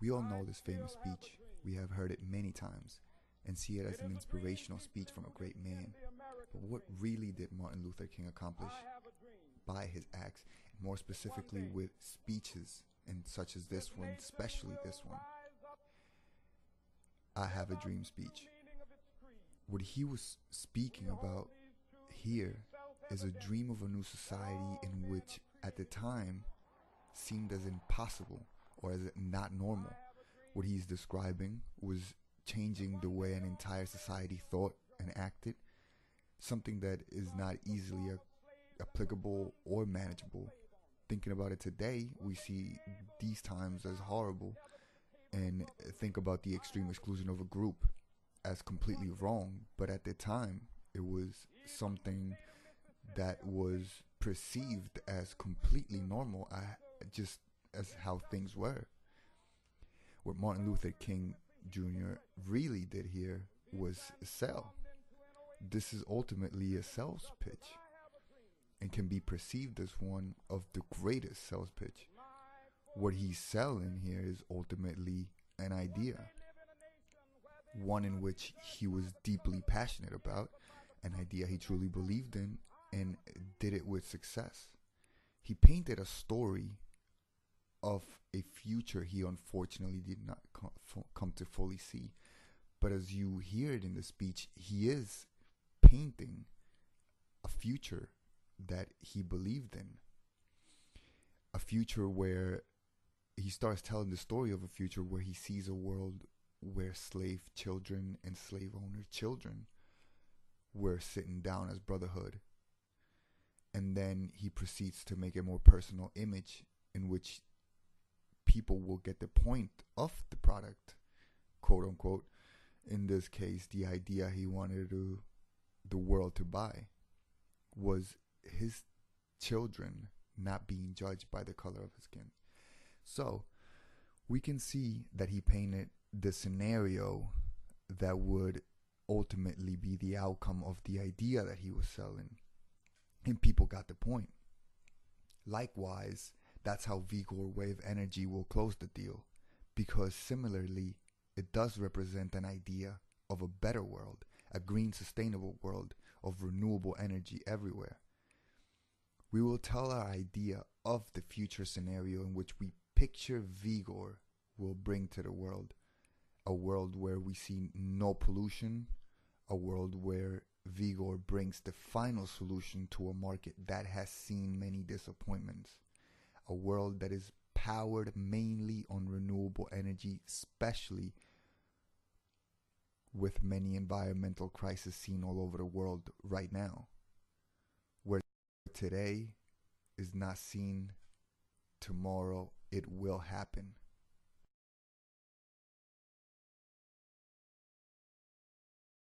We all know this famous speech. We have heard it many times and see it as an inspirational speech from a great man. But what really did Martin Luther King accomplish by his acts, and more specifically with speeches, and such as this one, especially this one, I Have a Dream speech? What he was speaking about here is a dream of a new society in which, at the time, seemed as impossible or as not normal. What he's describing was changing the way an entire society thought and acted, something that is not easily applicable or manageable. Thinking about it today, we see these times as horrible and think about the extreme exclusion of a group as completely wrong, but at the time it was something that was perceived as completely normal, just as how things were. What Martin Luther King Jr. really did here was sell. This is ultimately a sales pitch and can be perceived as one of the greatest sales pitch. What he's selling here is ultimately an idea, one in which he was deeply passionate about, an idea he truly believed in, and did it with success. He painted a story of a future he unfortunately did not come to fully see. But as you hear it in the speech, he is painting a future that he believed in. A future where he starts telling the story of a future where he sees a world where slave children and slave owner children were sitting down as brotherhood. And then he proceeds to make a more personal image in which people will get the point of the product, quote unquote. In this case, the idea he wanted the world to buy was his children not being judged by the color of his skin. So we can see that he painted the scenario that would ultimately be the outcome of the idea that he was selling, and people got the point. Likewise, that's how Vigor Wave Energy will close the deal, because similarly, it does represent an idea of a better world, a green, sustainable world of renewable energy everywhere. We will tell our idea of the future scenario in which we picture Vigor will bring to the world. A world where we see no pollution, a world where Vigor brings the final solution to a market that has seen many disappointments. A world that is powered mainly on renewable energy, especially with many environmental crises seen all over the world right now. Where today is not seen, tomorrow it will happen.